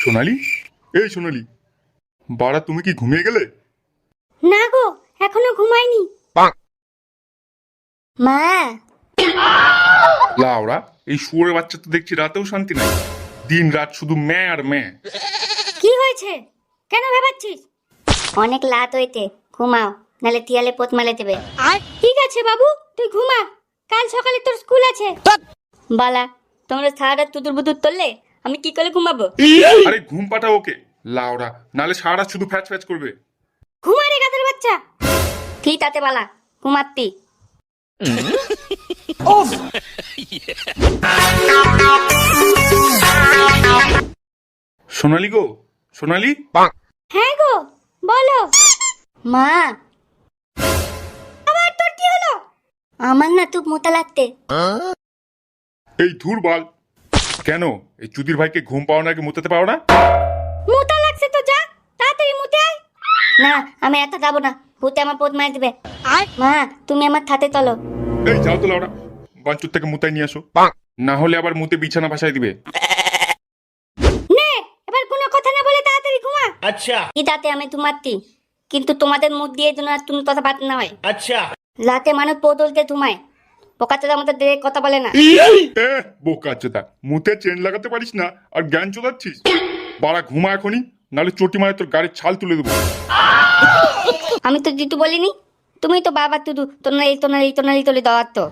সোনালি, এই সোনালি, বাড়া তুমি কি ঘুমিয়ে গেলে? না গো, এখনো ঘুমাইনি। মা, লাউড়া, এই শুয়োরের বাচ্চা তো দেখছি রাতেও শান্তি নাই, দিন রাত শুধু ম্যা আর ম্যা। কি হয়েছে? কেন ভেবাচ্ছিস? অনেক রাত হইতে, ঘুমাও, নালে তিয়ালে পোত মালে দেবে। ঠিক আছে বাবু, তুই ঘুমা, কাল সকালে তোর স্কুল আছে। বালা, তোমরা সারা রাত তুতুর বুতুর তুললে আমি কি করে ঘুমাবো? আরে ঘুম পাঠাও ওকে, লাউড়া, নালে সারা রাত শুধু ফ্যাচ ফ্যাচ করবে। ঘুমা রে গাছের বাচ্চা। ঠিক আছে বালা, ঘুমাত্তি। সোনালি গো, সোনালি। হ্যাঁ গো, বলো। মা, আবার তোর কি হলো? আমার না খুব মোটা লাগতে। এই ধুর বাল, কেন এই চুদির ভাইকে ঘুম পাওয়ার আগে মুতাতে পারো না? মোটা লাগছে তো যা, তাড়াতাড়ি মুতে আয়। না, আমি এত যাবো না, ভূতে আমার পোত মার দিবে। মা, তুমি আমার হাতে তোলো। এই যাও তো লাউড়া, বাঞ্চুর থেকে মুতাই নিয়ে আসো, না হলে আবার মুতে বিছানা ভাসাই দিবে। নে, এবার কোনো কথা না বলে তাড়াতাড়ি ঘুমা। আচ্ছা। কি তাতে আমি ঘুমাচ্ছি, কিন্তু তোমাদের মুখ দিয়ে যেন আর তুমি কথা বাদ না হয়। আচ্ছা। রাতে মানুষ পোদলতে ঘুমায়, পোকাতে আমাদের দেখে কথা বলে না। বোকা চোদা, মুতে চেন লাগাতে পারিস না আর জ্ঞান চোদাচ্ছিস? বাড়া ঘুমা এখনই, নাহলে চটি মারে তোর গাড়ির ছাল তুলে দেবো। আমি তো জিতু বলিনি, তুমি তো বাবা তুদু তোনালি তোলে দেওয়ার তো।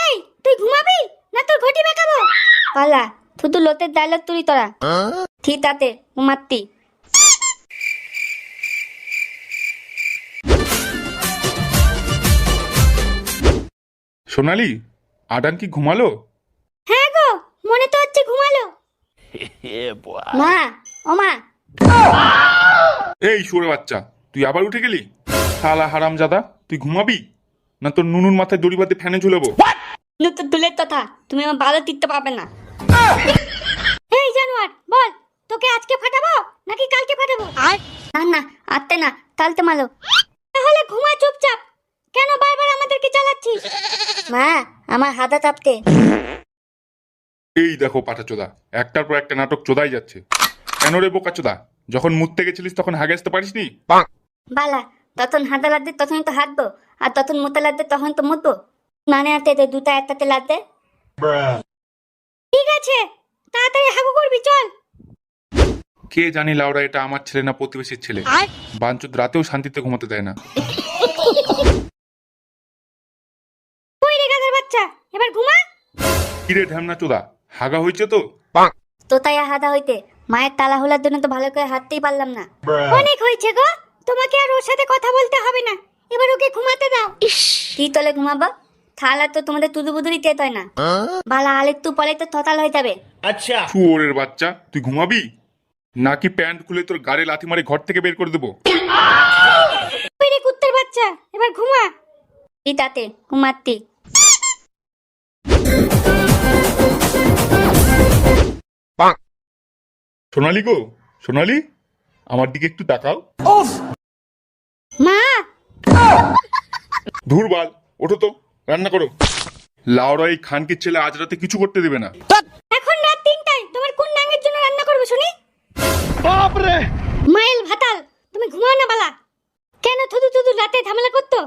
এই, তুই ঘুমাবি না তোর ঘটি বেকাবো? পালা, শুধু লোতের ডায়লগ তুলি তোরা। ঠিক আছে, ঘুমাত্তি। সোনালি, আডান কি ঘুমালো? হ্যাঁ গো, মনে তো হচ্ছে ঘুমালো। মা, ও মা। এই শুয়োরের বাচ্চা, তুই আবার উঠে গেলি? শালা হারাম জাদা, তুই ঘুমাবি না তোর নুনুর মাথায় দড়ি বাঁধে ফ্যানে ঝুলাবো? তো তুলের কথা, তুমি আমার ভালো টিকতে পারবে না। এই জানোয়ার, বল, তোকে আজকে ফাটাবো নাকি কালকে ফাটাবো? না না, আত্তে না, কালকে মালো। তাহলে ঘুমা চুপচাপ, কেন বারবার আমাদেরকে চালাচ্ছিস? মা, আমার হাতা চাপতে। এই দেখো পাঠাচোদা, একটার পর একটা নাটক চোদাই যাচ্ছে। কেন রে বোকা চোদা, যখন মুততে গেছিলিস তখন হাগে আসতে পারিসনি? বালা, তখন হাতা লাগবে তখন তো হাঁটবো, আর তখন মুতে লাগবে তখন তো মুতবো। নানে হাতে দুটা একটাতে লাগবে। ঠিক আছে, তাড়াতাড়ি হাগু করবি, চল। কে জানি লাউরা এটা আমার ছেলে না প্রতিবেশীর ছেলে, বাঞ্চুদ রাতেও শান্তিতে ঘুমাতে দেয় না। কই রে গাধার বাচ্চা, এবার ঘুমা। কিরে ঢ্যামনা চোদা, হাগা হয়েছে তো? তোতাইয়া হাদা হইতে মায়ের তালা হোলার জন্য তো ভালো করে হাঁটতেই পারলাম না। অনেক হয়েছে গো, তোমাকে আর ওর সাথে কথা বলতে হবে না, এবার ওকে ঘুমাতে দাও। কি তলে ঘুমাবো? থালা তো তোমাদের তুদু বুদুরি তেত হয় না। বালা আলেকটু পরে তো থতাল হয়ে যাবে। আচ্ছা। শুয়োরের বাচ্চা, তুই ঘুমাবি নাকি প্যান্ট খুলে তোর গাড়ি লাথি মারে ঘর থেকে বের করে দেবো? ওই রে কুত্তের বাচ্চা, এবার ঘুমা। কি তাতে, ঘুমাত্তি। সোনালি গো, সোনালি, আমার দিকে একটু তাকাও। মা, ধুর বাল, ওঠো তো, রান্না করো। লাউরা এই খানকির ছেলে আজ রাতে কিছু করতে দেবে না। এখন রাত 3টায়, তোমার কোন নাঙ্গের জন্য রান্না করবে শুনি? বাপরে মাইল ভাতাল, তুমি ঘুমাও না বালা। কেন থুদু রাতে ঝামেলা করতো?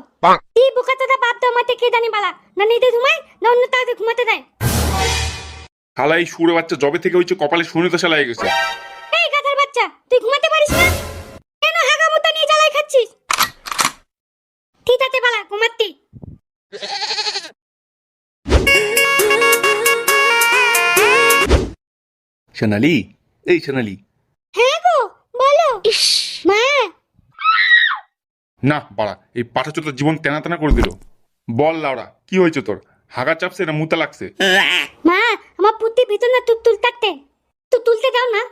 এই বোকাটা বাপ দাও মাতে কে জানি বালা, না নিজে ঘুমায় না অন্য তাকে ঘুমাতে দেয়। শালা এই শুয়োরের বাচ্চা জবে থেকে হয়েছে কপালে শূন্যতা শালা হয়ে গেছে। এই গাধার বাচ্চা, তুই ঘুমাতে পারিস না? কেন হাগা মুতা নিয়ে জ্বালাই খাচ্ছিস? ঠিক আছে বালা, ঘুমাত্তি। সোনালি, এই সোনালি। হ্যাঁ গো, বলো। মা, না বাড়া, এই পাঠাচোদার জীবন তেনা তেনা করে দিল। বল লাউরা, কি হয়েছে তোর? হাগা চাপছে না মুতা লাগছে? মা, আমার পুত্তি ভিতর না তুল থাকতে, তুই তুলতে দাও না।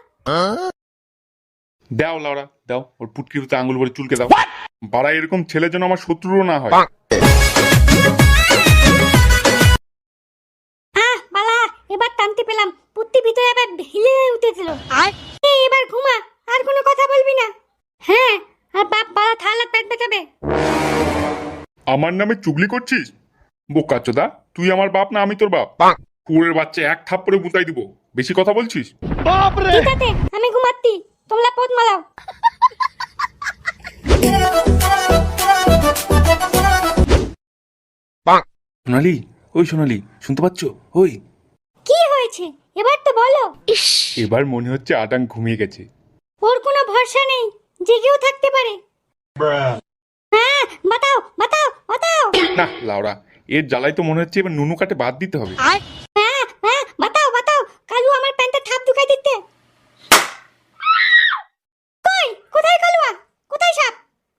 দাও লাউরা, দাও, ওর পুটকির ভিতরে আঙুল ভরে চুলকে দাও। বাড়া এরকম ছেলের জন্য আমার শত্রুরও না হয়। বালা, এবার টানতে পেলাম, পুত্তি ভিতরে এবার হিলে উঠেছিল। এবার ঘুমা, আর কোনো কথা বলবি না। হ্যাঁ, আর বাপ বালা থালা পেট বেঁচাবে। আমার নামে চুগলি করছিস? বোকা চোদা, তুই আমার বাপ না আমি তোর বাপ? কুকুরের বাচ্চা এক থাপ্পড়ে মুতাই দিব, বেশি কথা বলছিস? ঠিক আছে আমি ঘুমাচ্ছি, তোমরা পথ মালাও। সোনালি, ওই সোনালি, শুনতে পাচ্ছ? ওই, কি হয়েছে এবার তো বলো। এবার মনে হচ্ছে আটাং ঘুমিয়ে গেছে। ওর কোনো ভরসা নেই, জেগেও থাকতে পারে। হ্যাঁ বাতাও বাতাও বাতাও। না লাউরা, এর জ্বালাই তো মনে হচ্ছে এবার নুনু কাটে বাদ দিতে হবে। হ্যাঁ হ্যাঁ বাতাও বাতাও, কালু আমার প্যান্টে থাপ ঢুকাই দিতে। কই কোথায় কালুয়া, কোথায় সাপ?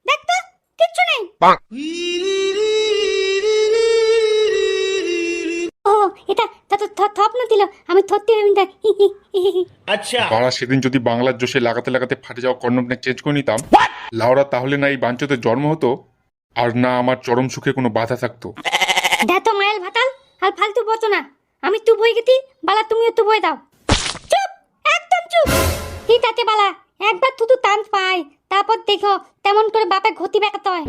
দেখ তো কিচ্ছু নেই। ও এটা তা তো থপনা দিল, আমি থত্তি রবিন্দা। বাড়া সেদিন যদি বাংলার জোশে লাগাতে লাগাতে ফাটে যাওয়া কর্ণবনে চেঞ্জ করে নিতাম, লাউরা তাহলে না এই বাঞ্চতে জন্ম হতো, আর না আমার চরম সুখে কোনো বাধা থাকতো। দেখ তো মাইল ভাতাল, আর ফালতু বতো না। আমি তু বই গেতি, বালা তুমিও তু বই দাও। চুপ, একদম চুপ। ঠিক আছে বালা, একবার থুতু টান পাই, তারপর দেখো তেমন করে বাপে ঘটি বেকাতে হয়।